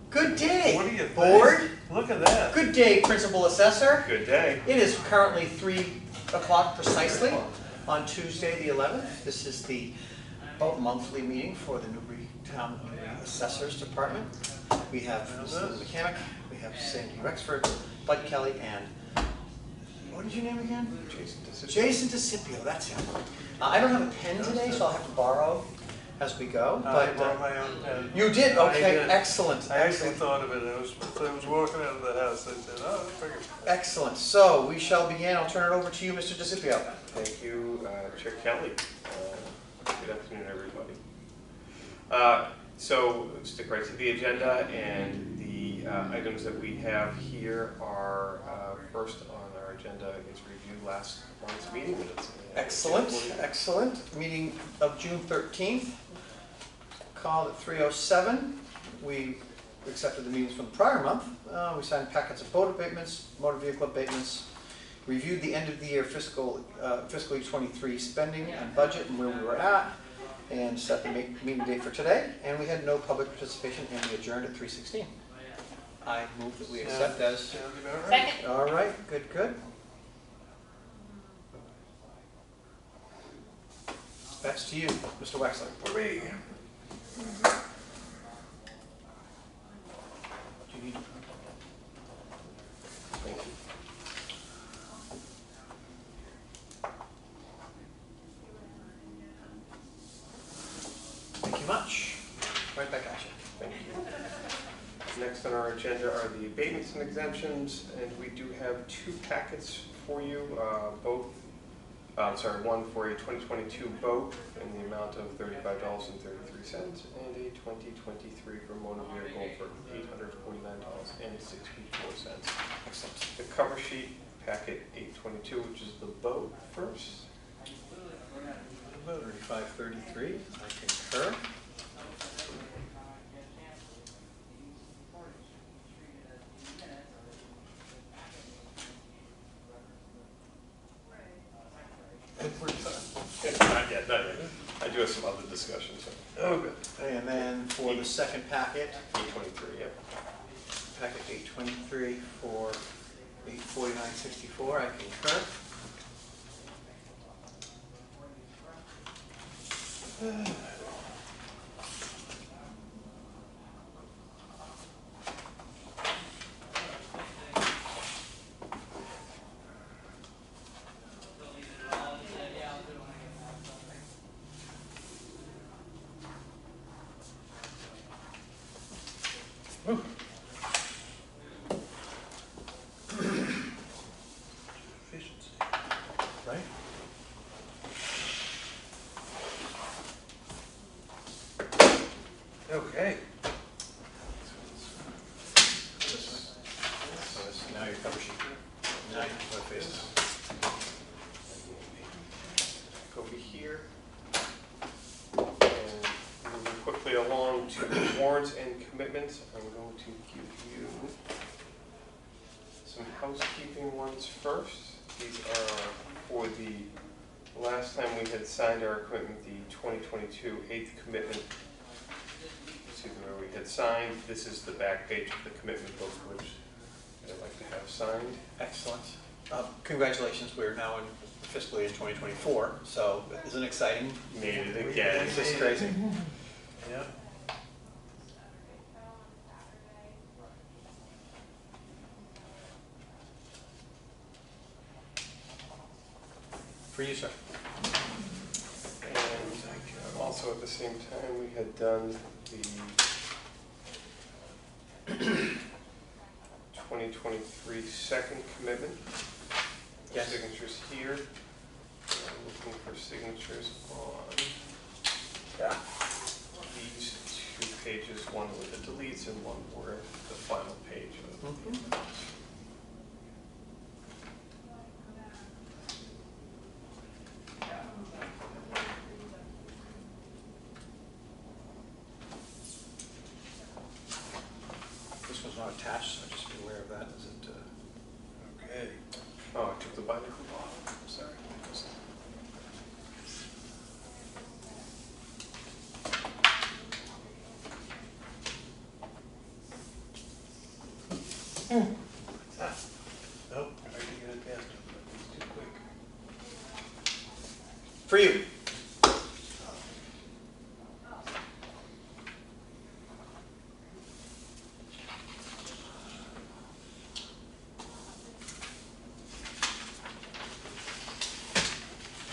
Good day, What do you think? board. Look at that. Good day, Principal Assessor. Good day. It is currently 3 o'clock precisely on Tuesday the 11th. This is the monthly meeting for the Newburytown Assessors Department. We have Mr. Mechanic, we have Sandy Rexford, Bud Kelly, and what is your name again? Jason DeCipio, that's him. I don't have a pen today, so I'll have to borrow as we go. I brought my own pen. You did? Okay, did. excellent. I actually thought of it. I was walking out of the house. I said, oh, that's pretty good. Excellent. So we shall begin. I'll turn it over to you, Mr. DeCipio. Thank you, Chair Kelly. Good afternoon, everybody. So stick right to the agenda, and the items that we have here are first on our agenda is review last month's meeting minutes. Excellent, excellent. Meeting of June 13th, called at 3:07. We accepted the meetings from the prior month. We signed packets of boat abatements, motor vehicle abatements, reviewed the end of the year fiscal year 23 spending and budget and where we were at, and set the meeting date for today. And we had no public participation, and we adjourned at 3:16. I move that we accept as. Sounds about right. Second. All right, good, good. That's to you, Mr. Wexler. For me. Do you need? Thank you. Thank you much. Right back at you. Thank you. Next on our agenda are the abatements and exemptions, and we do have two packets for you, one for a 2022 boat in the amount of $35.33 and a 2023 for motor vehicle for $849.64. Excellent. The cover sheet, packet 822, which is the boat first. 3533, I concur. Not yet, not yet. I do have some other discussions. So. Oh, good. And then for the second packet, 823, yep. packet 823 for 849.64, I concur. Efficiency. Right? Okay. Now your cover sheet. Now you can face it. Go to here. And moving quickly along to warrants and commitments, I'm going to give you some housekeeping ones first. These are for the last time we had signed our commitment, the 2022 8th commitment. See where we had signed. This is the back page of the commitment book, which I'd like to have signed. Excellent. Congratulations, we're now in fiscal year 2024, so isn't it exciting? Made it again. It's just crazy. Yeah. For you, sir. And also at the same time, we had done the 2023 second commitment. Yes. Signatures here. I'm looking for signatures on these two pages, one with the deletes and one for the final page of the amendments. This one's not attached, so just be aware of that. Is it? Okay. Oh, I took the binder off. Sorry. For you.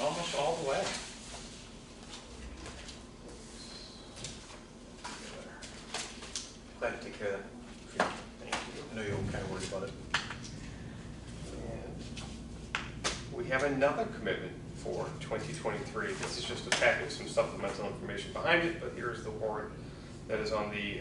Almost all the way. Glad to take care of that. I know you were kind of worried about it. And we have another commitment for 2023. This is just a packet with some supplemental information behind it, but here's the warrant that is on the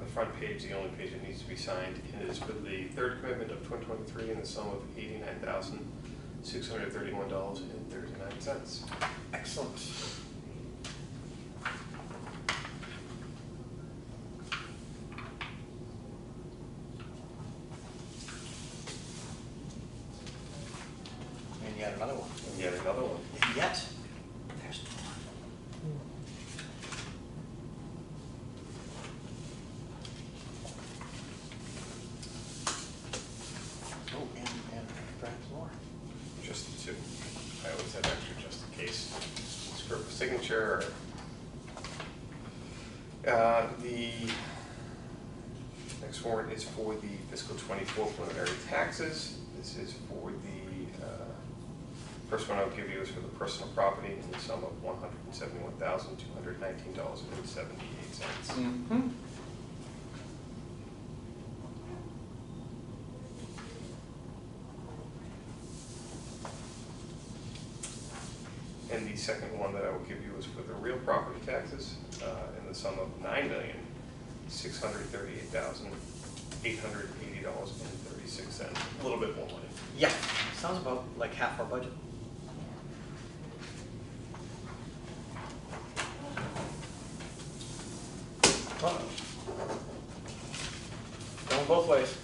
front page, the only page that needs to be signed. And it is for the third commitment of 2023 in the sum of $89,631.39. Excellent. And yet another one. And yet another one. And yet, there's more. Oh, and perhaps more. Just the two. I always have extra just in case. Screw up a signature. The next warrant is for the fiscal 24 preliminary taxes. This is for the first one I'll give you is for the personal property in the sum of $171,219.78. Mm-hmm. And the second one that I will give you is for the real property taxes in the sum of $9,638,880.36. A little bit more money. Yeah, sounds about like half our budget. Uh-oh. Going both ways.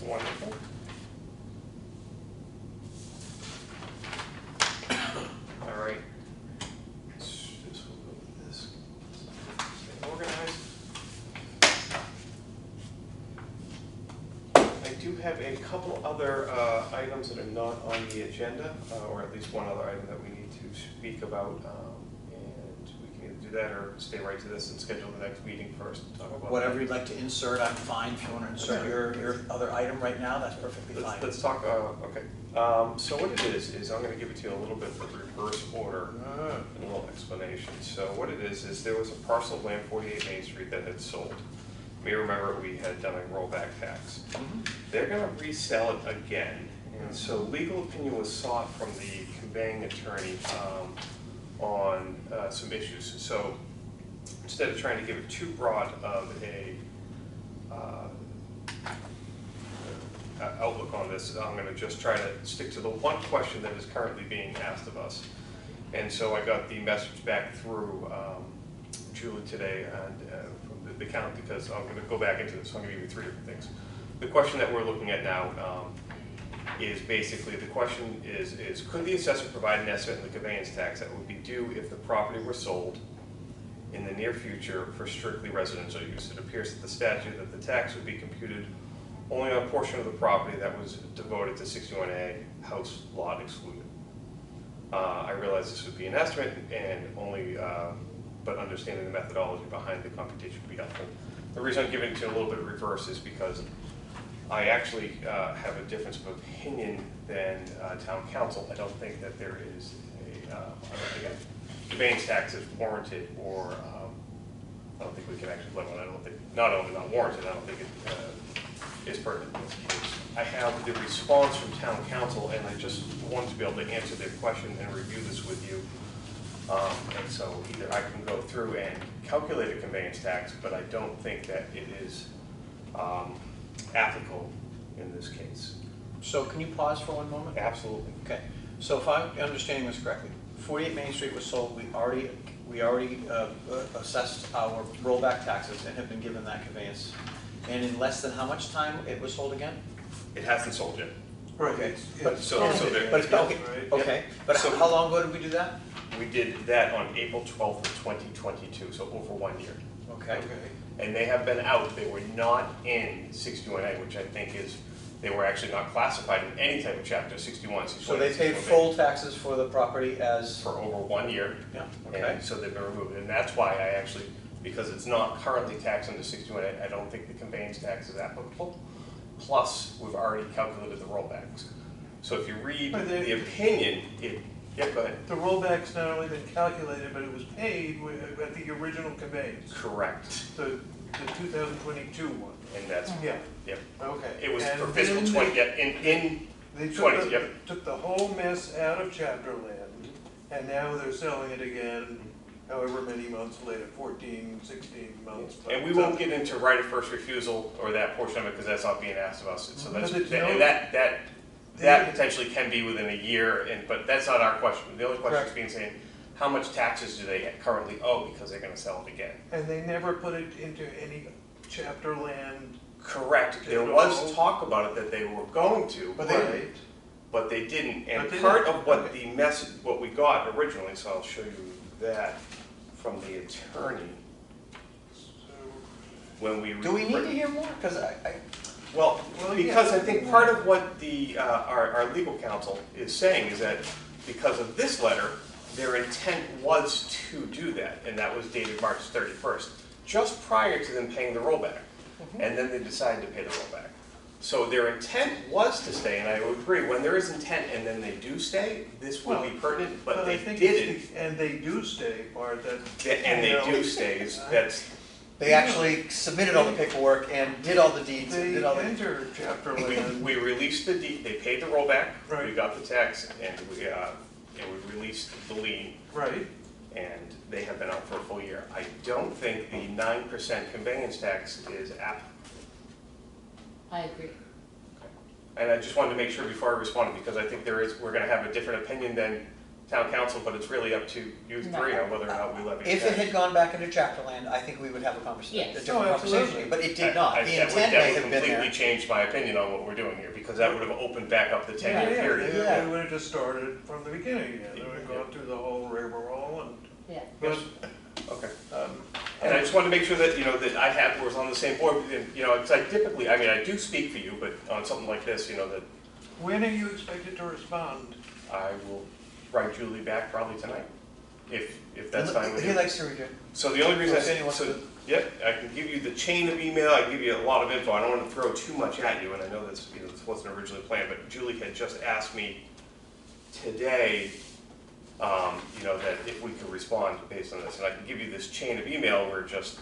Wonderful. All right. This will go with this. Stay organized. I do have a couple other items that are not on the agenda, or at least one other item that we need to speak about, and we can either do that or stay right to this and schedule the next meeting first to talk about Whatever that. you'd like to insert, I'm fine. If you want to insert your other item right now, that's perfectly fine. Let's talk, okay. So what it is I'm gonna give it to you a little bit of reverse order and a little explanation. So what it is there was a parcel of land, 48 Main Street, that had sold. You may remember we had done a rollback tax. They're gonna resell it again. And so legal opinion was sought from the conveying attorney on some issues. So instead of trying to give it too broad of a outlook on this, I'm going to just try to stick to the one question that is currently being asked of us. And so I got the message back through Julie today and from the county, because I'm going to go back into this. So I'm going to give you three different things. The question that we're looking at now is basically, the question is could the assessor provide an estimate in the conveyance tax that would be due if the property were sold in the near future for strictly residential use? It appears that the statute that the tax would be computed only on a portion of the property that was devoted to 61A, house lot excluded. I realize this would be an estimate, and only, but understanding the methodology behind the computation would be helpful. The reason I'm giving it to you a little bit of reverse is because I actually have a difference of opinion than town council. I don't think that there is I don't think a conveyance tax is warranted, or I don't think we can actually live on it. I don't think, not only not warranted, I don't think it is pertinent in this case. I have the response from town council, and I just wanted to be able to answer their question and review this with you. And so either I can go through and calculate a conveyance tax, but I don't think that it is applicable in this case. So can you pause for one moment? Absolutely. Okay. So if I'm understanding this correctly, 48 Main Street was sold. We already assessed our rollback taxes and have been given that conveyance. And in less than how much time it was sold again? It hasn't sold yet. Right. Okay. But So they're- But it's, okay, Right. okay, but So- how long ago did we do that? We did that on April 12th of 2022, so over 1 year. Okay. And they have been out, they were not in 61A, which I think is, they were actually not classified in any type of chapter, 61, 61. So they paid 61A, full taxes for the property as, for over 1 year. yeah, okay. And so they've been removed, and that's why I actually, because it's not currently taxed under 61A, I don't think the conveyance tax is applicable. Plus, we've already calculated the rollbacks. So if you read But they- the opinion, yeah, go ahead. The rollback's not only been calculated, but it was paid at the original conveyance, Correct, the 2022 one. and that's, Yeah, yep. okay. It was And for fiscal then 20, yeah, in They 20, took yep. took the whole mess out of chapter land, and now they're selling it again, however many months later, 14, 16 months. And we won't get into right of first refusal or that portion of it, because that's not being asked of us, so that's, But it's and that potentially can be within a year, but that's not our question. The only question is being saying, how much taxes do they currently owe, because they're gonna sell it again? And they never put it into any chapter land. Correct, there was talk about it that they were going to, But they- Right. but they didn't. And But they part didn't, of what okay. the message, what we got originally, so I'll show you that from the attorney, when we. Do we need to hear more? Because Well, Well, because yeah. I think part of what our legal counsel is saying is that because of this letter, their intent was to do that, and that was dated March 31st, just prior to them paying the rollback. And then they decided to pay the rollback. So their intent was to stay, and I would agree, when there is intent and then they do stay, this would be pertinent, but I they think didn't. it's the "and they do stay" part that. And they you know, do stay, that's, they actually submitted all the paperwork and did all the deeds and They did all the. enter chapter land. we released the deed, they paid the rollback, we Right. got the tax, and we released the lien, Right, and they have been out for a full year. I don't think the 9% conveyance tax is applicable. I agree. And I just wanted to make sure before I responded, because I think we're gonna have a different opinion than town council, but it's really up to you three on whether or not we levy a If it tax. had gone back into chapter land, I think we would have a conversation, a Yes. different Oh, conversation, absolutely. but it did not. The That intent may have would been completely there. change my opinion on what we're doing here, because that would have opened back up the yeah, 10-year period. Yeah. they would have just started from the beginning, they would have gone through the whole rigmarole and. Yeah. But, Okay. And I just wanted to make sure that, that was on the same board, and, because I typically, I do speak for you, but on something like this, that when are you expected to respond? I will write Julie back probably tonight, if that's fine with He you. likes to review. So the only reason, If anyone wants to- yep, I can give you the chain of email, I can give you a lot of info, I don't want to throw too much at you, and I know this wasn't originally planned, but Julie had just asked me today, that if we could respond based on this, and I can give you this chain of email where just,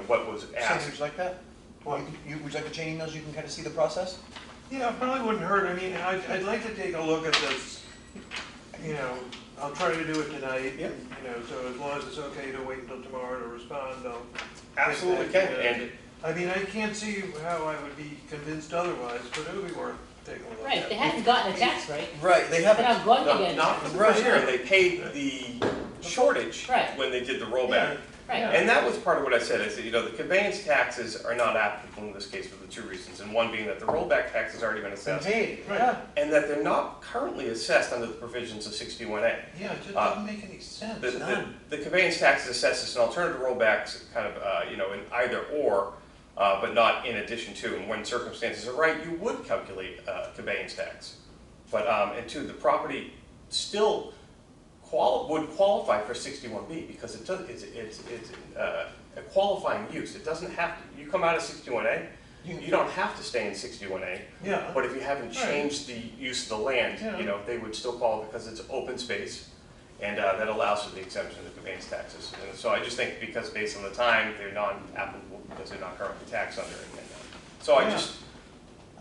what was Sandy, asked. would you like that? What? Would you like the chain emails, you can kind of see the process? Yeah, it probably wouldn't hurt, I mean, I'd like to take a look at this, I'll try to do it tonight. Yep. So as long as it's okay to wait until tomorrow to respond, I'll. Absolutely can, and I mean, I can't see how I would be convinced otherwise, but it would be worth taking a look Right, at. they haven't gotten a tax rate, Right, they they're haven't. not going to get a not tax. for the first year, and they paid the shortage Right. when they did the rollback. Right. And that was part of what I said, the conveyance taxes are not applicable in this case for the two reasons, and one being that the rollback tax has already been Been assessed, paid, Right. yeah. and that they're not currently assessed under the provisions of 61A. Yeah, it just Uh, doesn't make any sense. The conveyance tax is assessed as an alternative rollbacks, kind of, in either or, but not in addition to, and when circumstances are right, you would calculate conveyance tax. But, and two, the property still would qualify for 61B, because it's a qualifying use. It doesn't have to, you come out of 61A, you don't have to stay in 61A, Yeah, but if you haven't Right. changed the use of the land, Yeah. they would still qualify because it's open space, and that allows for the exemption of conveyance taxes. And so I just think because based on the time, they're non-applicable because they're not currently taxed under it. So I Yeah. just,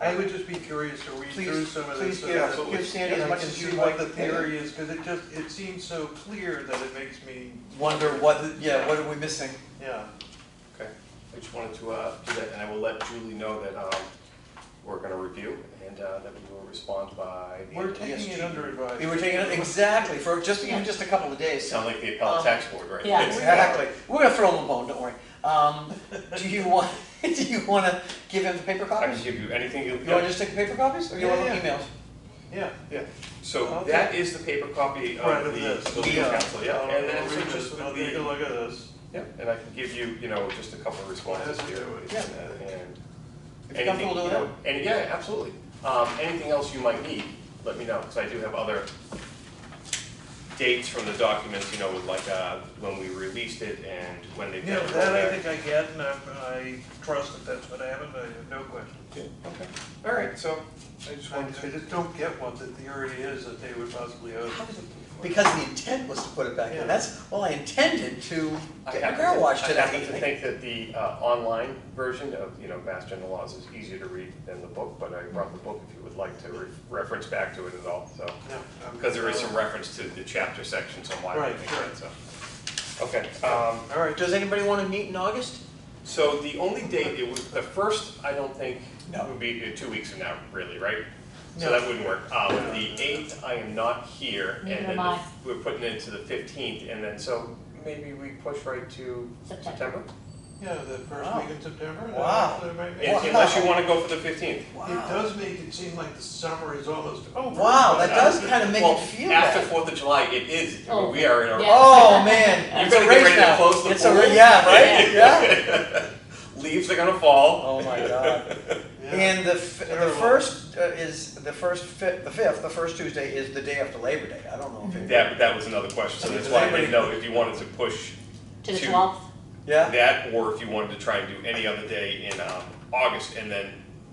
I would just be curious to read Please- through some of this. please so give- that give Sandy as I much can as see you'd what like. the theory is, because it seems so clear that it makes me, Wonder what what are we missing? yeah. okay, I just wanted to do that, and I will let Julie know that we're going to review, and that we will respond by the We're end of taking it ESG. under advisement. We were taking it, exactly, for even just a couple of days. Sound like the appellate tax board, right? Yeah. Exactly. We're gonna throw them a bone, don't worry. Do you want, Do you wanna give him the paper I can copies? give you anything you. You wanna just take the paper copies, or you want Yeah, emails? Yeah. So Okay. that is the paper copy Right, of of the this. legal Yeah. counsel, yeah, I'll and then read so this just and I'll with take a the, look at this. yeah, and I can give you, just a couple of responses Let's here. do it. Yeah. And If you're comfortable doing that? And yeah, absolutely. Anything else you might need, let me know, because I do have other dates from the documents, with like, when we released it and when they. Yeah, that I think I get, and I trust that that's what happened, I have no question. Okay, all right, so I just I wanted to. just don't get what the theory is that they would possibly owe. Because the intent was to put it back in, Yeah. that's, well, I intended to I get my happen car to- washed I today. happen to think that the online version of, Mass General Laws is easier to read than the book, but I brought the book if you would like to reference back to it at all, so. No, Because there is some reference to the chapter sections on why we Right, think sure. that, so. Okay, All right, Does anybody wanna meet in August? so the only date, it was, the first, I don't think, No. would be 2 weeks from now, really, right? So No. that wouldn't work. The 8th, I am not here, Neither and then am I. we're putting it to the 15th, and then, so maybe we push right to September? yeah, the first Wow. week in September. Wow. that might be- Wow. Unless you want to go for the 15th. It does make it seem like the summer is almost over. Wow, that does kinda make Well, it feel after bad. 4th of July, it is, Oh, we are in a. yeah. Oh, man, You're it's a gonna get race ready to now. close the It's a pool? yeah, right, yeah. Leaves are gonna fall. Oh my God. Yeah. And the Terrible. first the first Tuesday is the day after Labor Day. I don't know if it. That was another question, so that's why I didn't know if you wanted to push To the to- 12th? Yeah? that, or if you wanted to try and do any other day in August, and then,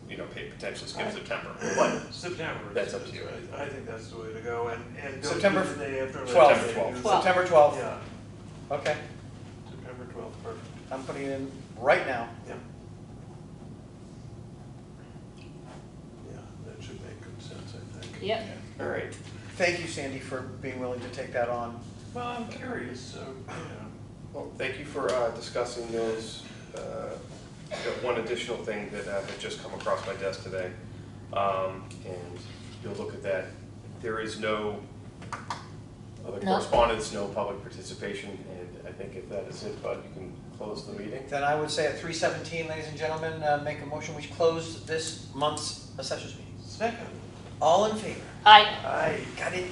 potentially skip September. But September. That's up to you. I think that's the way to go, and don't September do the day after. 12th. Labor Day. 12th. September 12th. Yeah, Okay, September 12th, perfect. I'm putting it in right now. Yeah. Yeah, that should make good sense, I think. Yep. all right. Thank you, Sandy, for being willing to take that on. Well, I'm curious, so, Well, thank you for discussing those. Got one additional thing that had just come across my desk today, and you'll look at that. There is no other No. correspondence, no public participation, and I think if that is it, Bud, you can close the meeting. Then I would say at 3:17, ladies and gentlemen, make a motion, we close this month's assessors meeting. second. All in favor? Aye. Aye. Got it.